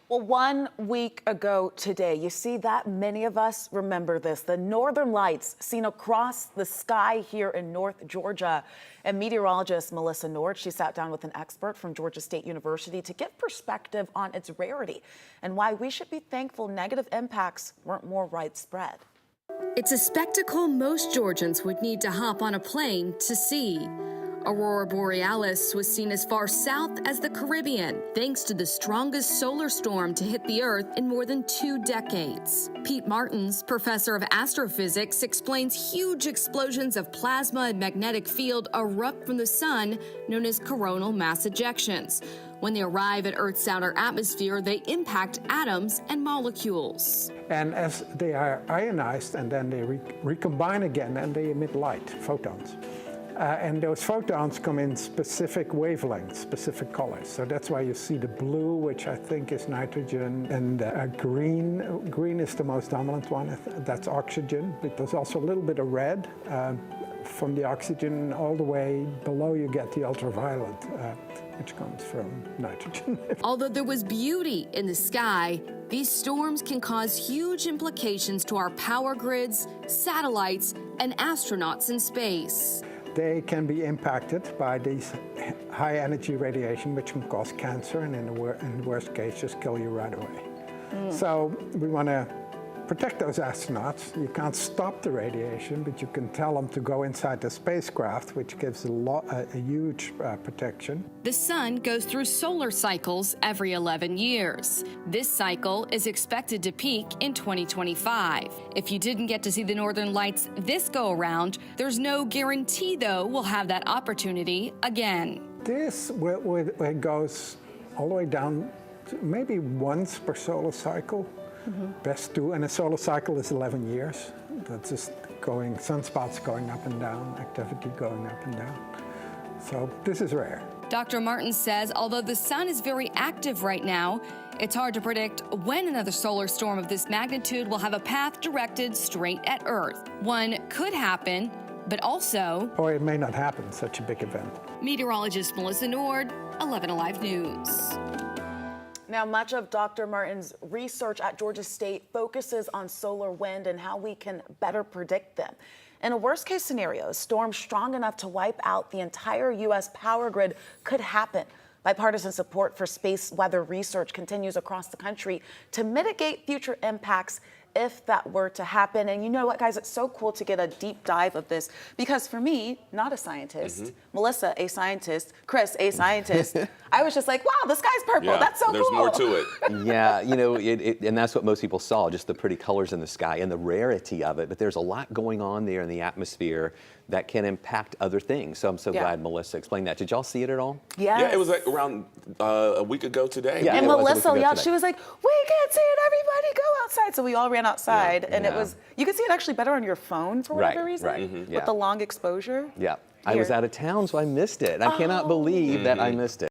Well, 1 week ago today, you see that many of us remember this, the northern lights seen across the sky here in North Georgia. And meteorologist Melissa Nord, she sat down with an expert from Georgia State University to get perspective on its rarity and why we should be thankful negative impacts weren't more widespread. It's a spectacle most Georgians would need to hop on a plane to see. Aurora Borealis was seen as far south as the Caribbean, thanks to the strongest solar storm to hit the Earth in more than 2 decades. Pete Martins, professor of astrophysics, explains huge explosions of plasma and magnetic field erupt from the sun, known as coronal mass ejections. When they arrive at Earth's outer atmosphere, they impact atoms and molecules. And as they are ionized, and then they recombine again, and they emit light, photons. And those photons come in specific wavelengths, specific colors. So that's why you see the blue, which I think is nitrogen, and green. Green is the most dominant one. That's oxygen. But there's also a little bit of red. From the oxygen all the way below, you get the ultraviolet, which comes from nitrogen. Although there was beauty in the sky, these storms can cause huge implications to our power grids, satellites, and astronauts in space. They can be impacted by these high energy radiation, which can cause cancer and in the worst case, just kill you right away. So we want to protect those astronauts. You can't stop the radiation, but you can tell them to go inside the spacecraft, which gives a huge protection. The sun goes through solar cycles every 11 years. This cycle is expected to peak in 2025. If you didn't get to see the northern lights this go around, there's no guarantee, though, we'll have that opportunity again. This it goes all the way down to maybe once per solar cycle. Best do, and a solar cycle is 11 years. That's just going, sunspots going up and down, activity going up and down. So this is rare. Dr. Martin says although the sun is very active right now, it's hard to predict when another solar storm of this magnitude will have a path directed straight at Earth. One could happen, but also... Or it may not happen, such a big event. Meteorologist Melissa Nord, 11 Alive News. Now, much of Dr. Martin's research at Georgia State focuses on solar wind and how we can better predict them. In a worst-case scenario, a storm strong enough to wipe out the entire U.S. power grid could happen. Bipartisan support for space weather research continues across the country to mitigate future impacts if that were to happen. And you know what, guys, it's so cool to get a deep dive of this because for me, not a scientist, Melissa, a scientist, Chris, a scientist, I was just like, wow, the sky's purple. Yeah, that's so there's cool. more to it. Yeah, you know, and that's what most people saw, just the pretty colors in the sky and the rarity of it. But there's a lot going on there in the atmosphere that can impact other things. So I'm so glad Melissa explained that. Did y'all see it at all? Yes. Yeah, it was like around a week ago today. Yeah, And it was a week Melissa ago yelled, today. she was like, we can't see it, everybody go outside. So we all ran outside and it Yeah. was, you could see it actually better on your phone for whatever reason, right. with Yeah. the long exposure. Yeah, I was Here. out of town, so I missed it. I cannot believe that I missed it.